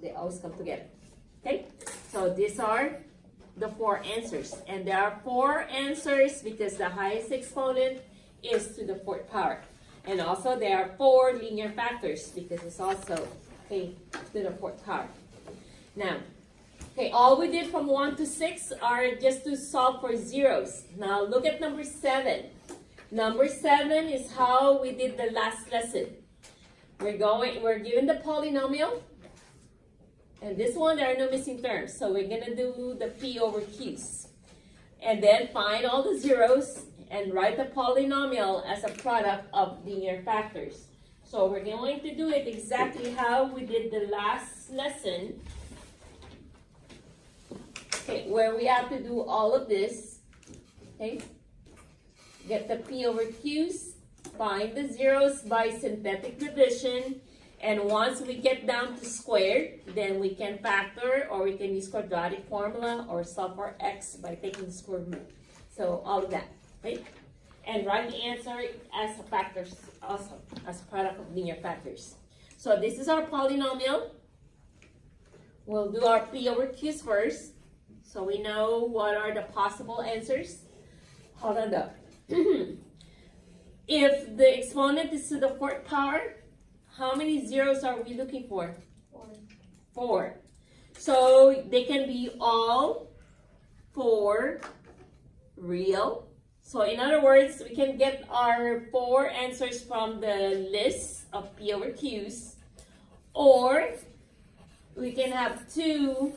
They always come together. Okay, so these are the 4 answers. And there are 4 answers because the highest exponent is to the 4th power. And also there are 4 linear factors because it's also, okay, to the 4th power. Now, okay, all we did from 1 to 6 are just to solve for zeros. Now look at number 7. Number 7 is how we did the last lesson. We're given the polynomial. And this one, there are no missing terms. So we're going to do the P over Q's. And then find all the zeros and write the polynomial as a product of linear factors. So we're going to do it exactly how we did the last lesson. Okay, where we have to do all of this. Okay, get the P over Q's, find the zeros by synthetic division. And once we get down to squared, then we can factor or we can use quadratic formula or solve for x by taking the square root. So all of that, right? And write the answer as a factors also, as a product of linear factors. So this is our polynomial. We'll do our P over Q's first. So we know what are the possible answers. Hold on though. If the exponent is to the 4th power, how many zeros are we looking for? 4. So they can be all 4 real. So in other words, we can get our 4 answers from the list of P over Q's. Or we can have 2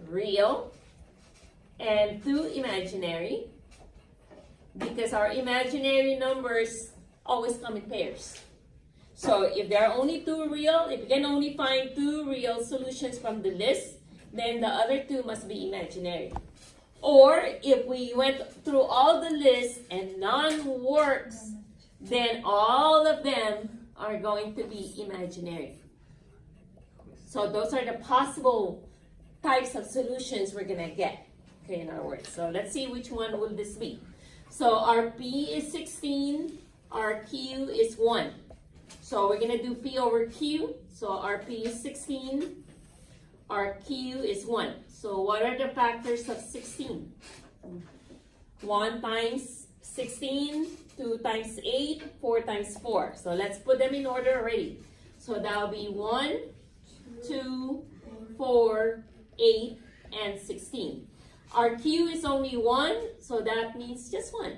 real and 2 imaginary. Because our imaginary numbers always come in pairs. So if there are only 2 real, if you can only find 2 real solutions from the list, then the other 2 must be imaginary. Or if we went through all the lists and none works, then all of them are going to be imaginary. So those are the possible types of solutions we're going to get. Okay, in other words. So let's see which one will this be. So our P is 16, our Q is 1. So we're going to do P over Q. So our P is 16. Our Q is 1. So what are the factors of 16? 1 times 16, 2 times 8, 4 times 4. So let's put them in order already. So that will be 1, 2, 4, 8, and 16. Our Q is only 1, so that means just 1.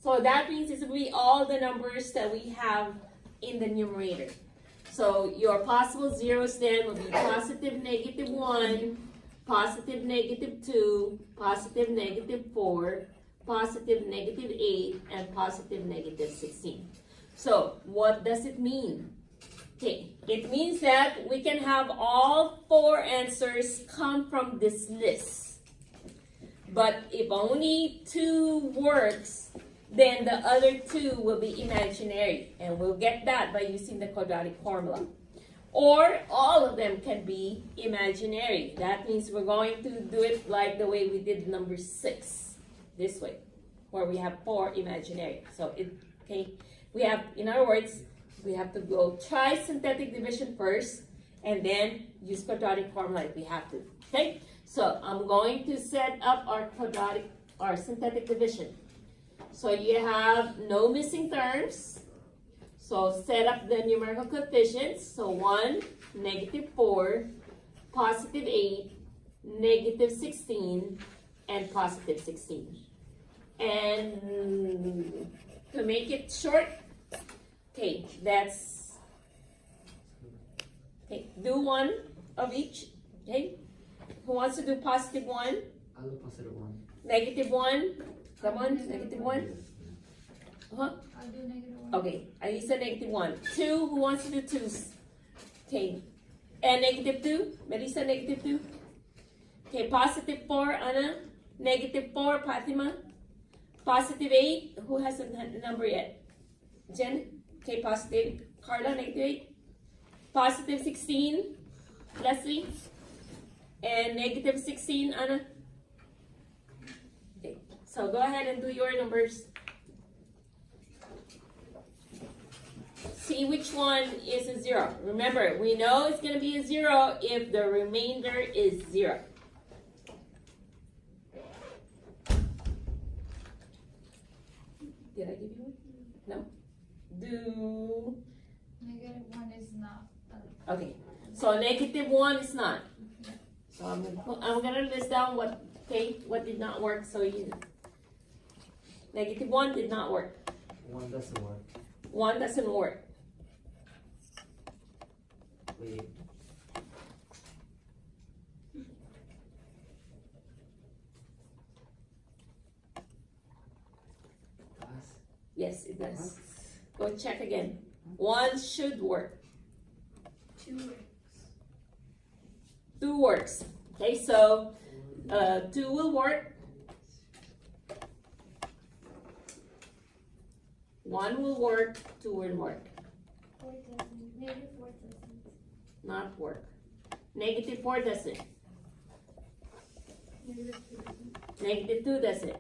So that means it will be all the numbers that we have in the numerator. So your possible zeros then will be positive negative 1, positive negative 2, positive negative 4, positive negative 8, and positive negative 16. So what does it mean? Okay, it means that we can have all 4 answers come from this list. But if only 2 works, then the other 2 will be imaginary. And we'll get that by using the quadratic formula. Or all of them can be imaginary. That means we're going to do it like the way we did number 6. This way, where we have 4 imaginary. So, we have, in other words, we have to go try synthetic division first, and then use quadratic formula if we have to. Okay? So I'm going to set up our synthetic division. So you have no missing terms. So set up the numerical coefficients. So 1, negative 4, positive 8, negative 16, and positive 16. And to make it short, okay, do 1 of each. Okay? Who wants to do positive 1? I'll do positive 1. Negative 1? Come on, negative 1? I'll do negative 1. Okay, I said negative 1. 2, who wants to do 2s? Okay. And negative 2? Melissa, negative 2? Okay, positive 4, Anna. Negative 4, Fatima. Positive 8, who hasn't had the number yet? Jen? Okay, positive. Carla, negative 8. Positive 16, Leslie. And negative 16, Anna. Okay, so go ahead and do your numbers. see which one is a 0. Remember, we know it's going to be a 0 if the remainder is 0. Did I give you one? No? Do. -1 is not. Okay. So -1 is not. So I'm gonna list down what did not work. So you -1 did not work. 1 doesn't work. 1 doesn't work. Wait. Pass. Yes, it does. Go check again. 1 should work. 2 works. 2 works. Okay, so 2 will work. 1 will work. 2 will work. 4 doesn't. -4 doesn't. Not work. -4 doesn't. -2 doesn't. -2 doesn't.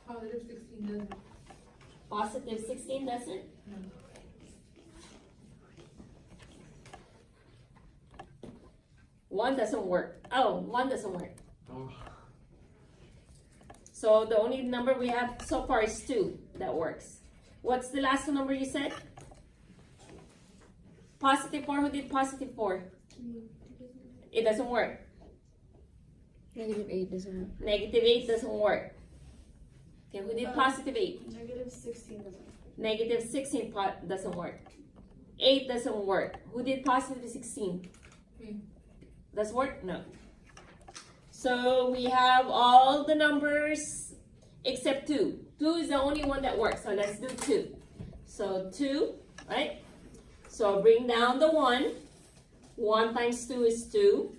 +16 doesn't. +16 doesn't. No. One doesn't work. Oh, 1 doesn't work. Oh. So the only number we have so far is 2 that works. What's the last number you said? +4. Who did +4? It doesn't work. -8 doesn't work. -8 doesn't work. Okay, who did +8? -16 doesn't. -16 doesn't work. 8 doesn't work. Who did +16? Me. Does work? No. So we have all the numbers except 2. 2 is the only one that works. So let's do 2. So 2, right? So bring down the 1. 1 times 2 is 2.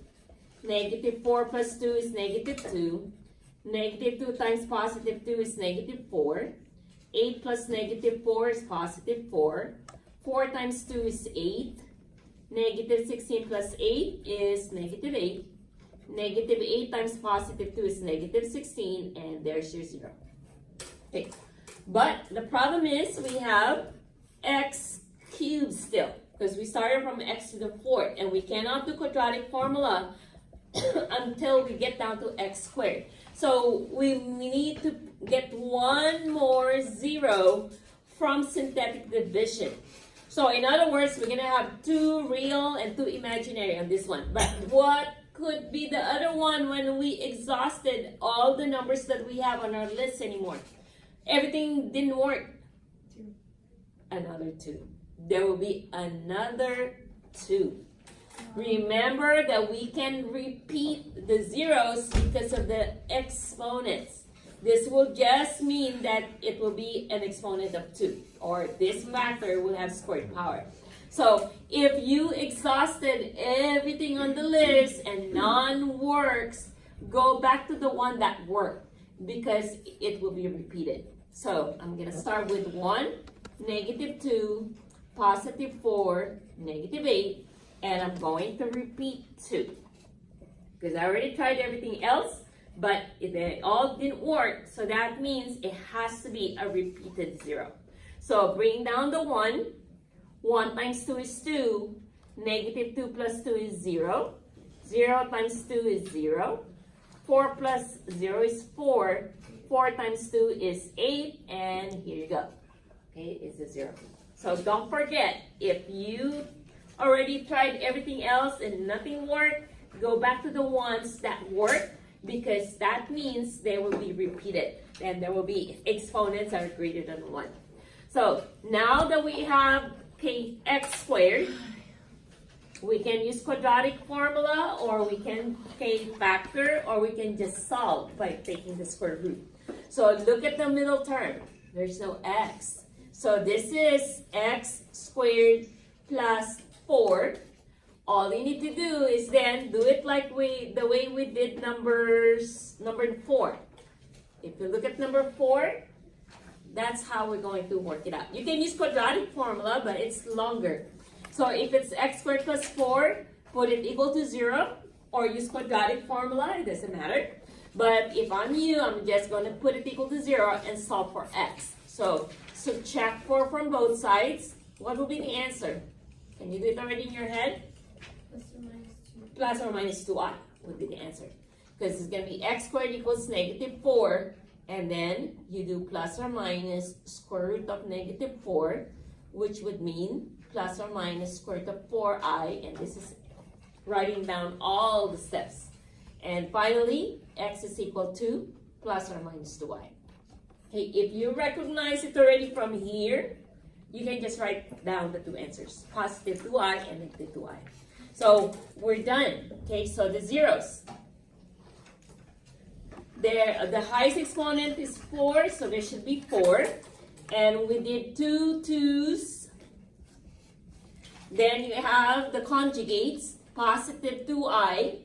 -4 plus 2 is -2. -2 times +2 is -4. 8 plus -4 is +4. 4 times 2 is 8. -16 plus 8 is -8. -8 times +2 is -16, and there's your 0. Okay. But the problem is we have x cubed still, because we started from x to the 4th, and we cannot do quadratic formula until we get down to x squared. So we need to get one more 0 from synthetic division. So in other words, we're gonna have 2 real and 2 imaginary on this one. But what could be the other one when we exhausted all the numbers that we have on our list anymore? Everything didn't work. 2. Another 2. There will be another 2. Remember that we can repeat the zeros because of the exponents. This will just mean that it will be an exponent of 2, or this factor will have squared power. So if you exhausted everything on the list and none works, go back to the one that worked, because it will be repeated. So I'm going to start with 1, -2, +4, -8, and I'm going to repeat 2. Because I already tried everything else, but they all didn't work, so that means it has to be a repeated 0. So bring down the 1. 1 times 2 is 2. -2 plus 2 is 0. 0 times 2 is 0. 4 plus 0 is 4. 4 times 2 is 8, and here you go. Okay, it's a 0. So don't forget, if you already tried everything else and nothing worked, go back to the ones that work, because that means they will be repeated, and there will be exponents that are greater than 1. So now that we have x squared, we can use quadratic formula, or we can factor, or we can just solve by taking the square root. So look at the middle term. There's no x. So this is x squared plus 4. All you need to do is then do it like the way we did number 4. If you look at number 4, that's how we're going to work it out. You can use quadratic formula, but it's longer. So if it's x squared plus 4, put it equal to 0, or use quadratic formula, it doesn't matter. But if I'm you, I'm just going to put it equal to 0 and solve for x. So subtract 4 from both sides. What will be the answer? Can you do it already in your head? Plus or minus 2. Plus or minus 2i would be the answer. Because it's going to be x squared equals negative 4. And then you do plus or minus square root of negative 4, which would mean plus or minus square root of 4i. And this is writing down all the steps. And finally, x is equal to plus or minus 2i. Okay, if you recognize it already from here, you can just write down the two answers, positive 2i and negative 2i. So we're done. Okay, so the zeros. There, the highest exponent is 4, so there should be 4. And we did 2 2's. Then you have the conjugates, positive 2i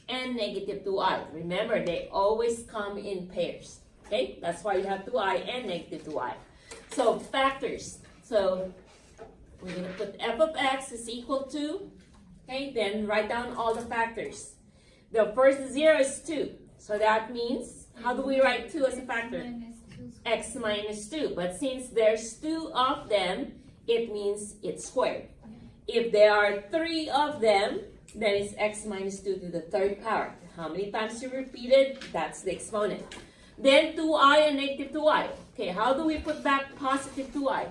and negative 2i. Remember, they always come in pairs. Okay, that's why you have 2i and negative 2i. So factors. So we're going to put f of x is equal to, okay, then write down all the factors. The first 0 is 2. So that means, how do we write 2 as a factor? Minus 2 squared. X minus 2. But since there's 2 of them, it means it's squared. If there are 3 of them, then it's x minus 2 to the third power. How many times you repeat it? That's the exponent. Then 2i and negative 2i. Okay, how do we put back positive 2i?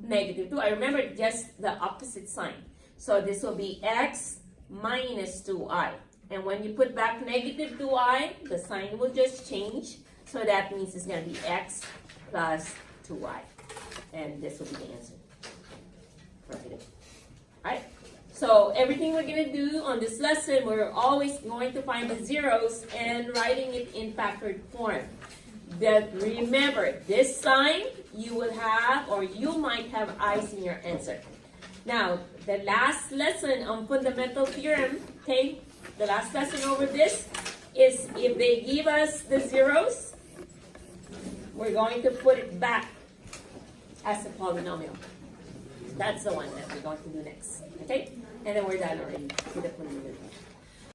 Negative 2i. Remember, just the opposite sign. So this will be x minus 2i. And when you put back negative 2i, the sign will just change. So that means it's going to be x plus 2i. And this will be the answer. Perfect. Alright? So everything we're going to do on this lesson, we're always going to find the zeros and writing it in factored form. But remember, this sign you will have, or you might have i's in your answer. Now, the last lesson on fundamental theorem, okay, the last lesson over this is if they give us the zeros, we're going to put it back as a polynomial. That's the one that we're going to do next, okay? And then we're done already with the fundamental.